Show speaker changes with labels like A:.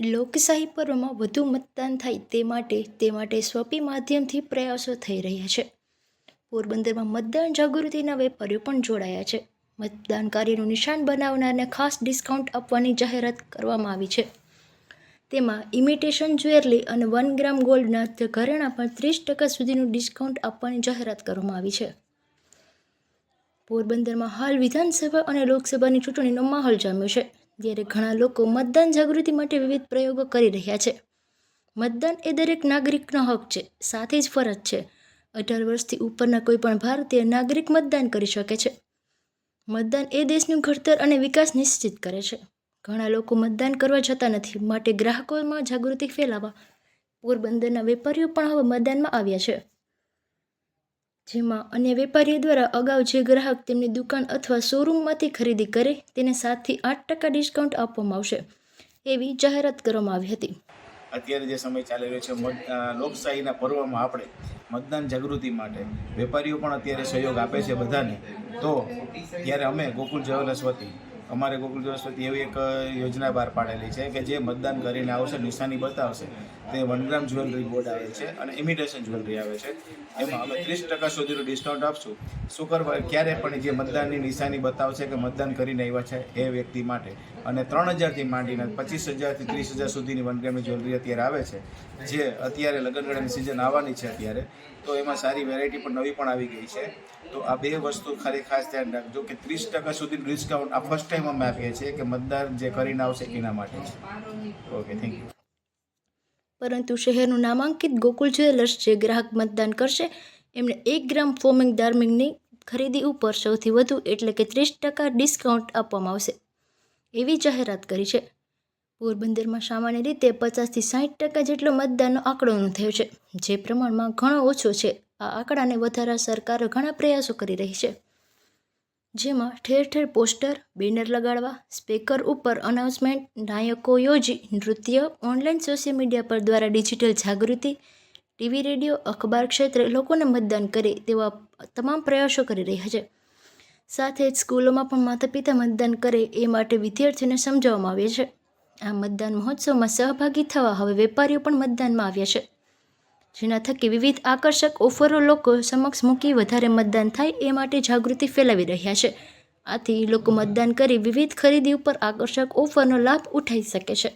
A: લોકશાહી પર્વમાં વધુ મતદાન થાય તે માટે સ્વપી માધ્યમથી પ્રયાસો થઈ રહ્યા છે. પોરબંદરમાં મતદાન જાગૃતિના વેપારીઓ પણ જોડાયા છે. મતદાન કાર્યનું નિશાન બનાવનારને ખાસ ડિસ્કાઉન્ટ આપવાની જાહેરાત કરવામાં આવી છે. તેમાં ઇમિટેશન જ્વેલરી અને 1 ગ્રામ ગોલ્ડના ઘરેણાં પર 30% સુધીનું ડિસ્કાઉન્ટ આપવાની જાહેરાત કરવામાં આવી છે. પોરબંદરમાં હાલ વિધાનસભા અને લોકસભાની ચૂંટણીનો માહોલ જામ્યો છે, ત્યારે ઘણા લોકો મતદાન જાગૃતિ માટે વિવિધ પ્રયોગો કરી રહ્યા છે. મતદાન એ દરેક નાગરિકનો હક છે, સાથે જ ફરજ છે. 18 વર્ષથી ઉપરના કોઈપણ ભારતીય નાગરિક મતદાન કરી શકે છે. મતદાન એ દેશનું ઘડતર અને વિકાસ નિશ્ચિત કરે છે. ઘણા લોકો મતદાન કરવા જતા નથી, માટે ગ્રાહકોમાં જાગૃતિ ફેલાવવા પોરબંદરના વેપારીઓ પણ હવે મેદાનમાં આવ્યા છે. જેમાં અન્ય વેપારીઓ દ્વારા અગાઉ જે ગ્રાહક તેમની દુકાન અથવા શોરૂમમાંથી ખરીદી કરે તેને 7 થી 8% ડિસ્કાઉન્ટ આપવામાં આવશે, એવી જાહેરાત કરવામાં આવી હતી.
B: અત્યારે જે સમય ચાલી રહ્યો છે લોકશાહીના પર્વમાં આપણે મતદાન જાગૃતિ માટે વેપારીઓ પણ અત્યારે સહયોગ આપે છે બધાને. તો ત્યારે અમે ગોકુલ જ્વેલર્સ વતી અમારે ગોકુલ જ્વેલર્સ વતી એવી એક યોજના બહાર પાડેલી છે કે જે મતદાન કરીને આવશે, નિશાની બતાવશે, તે 1 ગ્રામ જ્વેલરી બોર્ડ આવે છે અને ઇમિટેશન જ્વેલરી આવે છે. એમાં અમે 30% સુધીનું ડિસ્કાઉન્ટ આપશું. શું કરવા, ક્યારે પણ જે મતદાનની નિશાની બતાવશે કે મતદાન કરીને આવ્યા છે એ વ્યક્તિ માટે. અને 3000થી માંડીને 25000થી 30000 સુધીની 1 ગ્રામની જ્વેલરી અત્યારે આવે છે, જે અત્યારે લગ્નગાળાની સિઝન આવવાની છે અત્યારે. તો એમાં સારી વેરાયટી પણ નવી પણ આવી ગઈ છે. તો આ બે વસ્તુ ખાસ ધ્યાન રાખજો કે 30% સુધીનું ડિસ્કાઉન્ટ આ ફર્સ્ટ ટાઈમ અમે આપીએ છીએ કે મતદાન જે કરીને આવશે એના માટે છે. Okay, thank you.
A: પરંતુ શહેરનું નામાંકિત ગોકુલ જ્વેલર્સ જે ગ્રાહક મતદાન કરશે એમને 1 ગ્રામ ફોમિંગ ડાર્મિંગની ખરીદી ઉપર સૌથી વધુ એટલે કે 30% ડિસ્કાઉન્ટ આપવામાં આવશે, એવી જાહેરાત કરી છે. પોરબંદરમાં સામાન્ય રીતે 50 થી 60% જેટલો મતદાનનો આંકડો નોંધાયો છે, જે પ્રમાણમાં ઘણો ઓછો છે. આ આંકડાને વધારવા સરકાર ઘણા પ્રયાસો કરી રહી છે, જેમાં ઠેર ઠેર પોસ્ટર, બેનર લગાડવા, સ્પીકર ઉપર અનાઉન્સમેન્ટ, નાયકો યોજી નૃત્ય, ઓનલાઈન સોશિયલ મીડિયા પર દ્વારા ડિજિટલ જાગૃતિ, ટીવી, રેડિયો, અખબાર ક્ષેત્રે લોકોને મતદાન કરે તેવા તમામ પ્રયાસો કરી રહ્યા છે. સાથે જ સ્કૂલોમાં પણ માતા પિતા મતદાન કરે એ માટે વિદ્યાર્થીઓને સમજાવવામાં આવે છે. આ મતદાન મહોત્સવમાં સહભાગી થવા હવે વેપારીઓ પણ મતદાનમાં આવ્યા છે, જેના થકી વિવિધ આકર્ષક ઓફરો લોકો સમક્ષ મૂકી વધારે મતદાન થાય એ માટે જાગૃતિ ફેલાવી રહ્યા છે. આથી લોકો મતદાન કરી વિવિધ ખરીદી ઉપર આકર્ષક ઓફરનો લાભ ઉઠાવી શકે છે.